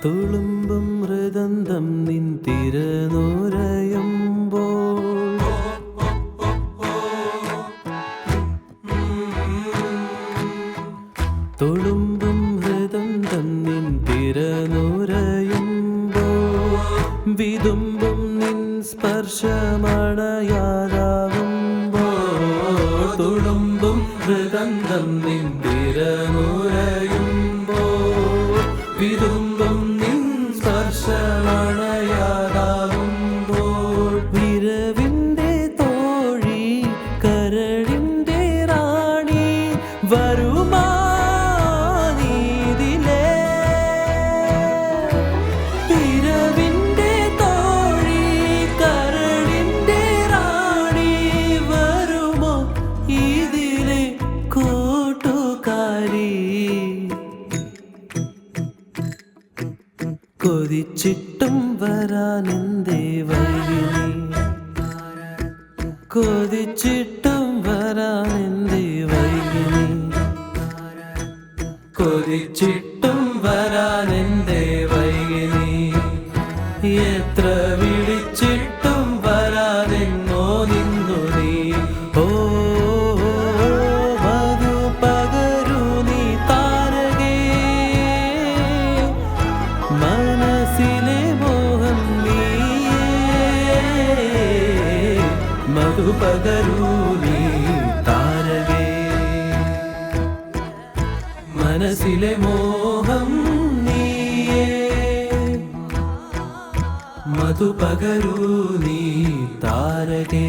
തുളുമ്പും മൃദന്തം നിൻ തിരനുരയുമ്പോൾ തുളുമ്പും മൃദന്തം നിൻ തിരനുരയുമ്പോൾ വിതുമ്പും നിൻ സ്പർശമണയാതാവുമ്പോൾ തുളുമ്പും മൃദന്തം നിൻ തിരനുരയുമ്പോൾ വിതുമ്പും നിൻ സ്പർശമണയാതാവുമ്പോൾ വിരവിൻ്റെ തോഴി കരളിൻ്റെ റാണി വരുമാ കൊതിച്ചിട്ടും വരാനെന്തേ വൈകിനി കൊതിച്ചിട്ടും വരാനെന്തേ വൈകിനി കൊതിച്ചിട്ടും വരാനെന്തേ വൈകിനി എത്ര വിളിച്ചിട്ടും വരാതെങ്ങോ നിന്നു നീ ഓ മനസ്സിലെ മോഹം നീയേ മധു പകരൂ നീ താരകേ മനസ്സിലെ മോഹം നീയേ മധു പകരൂ നീ താരകേ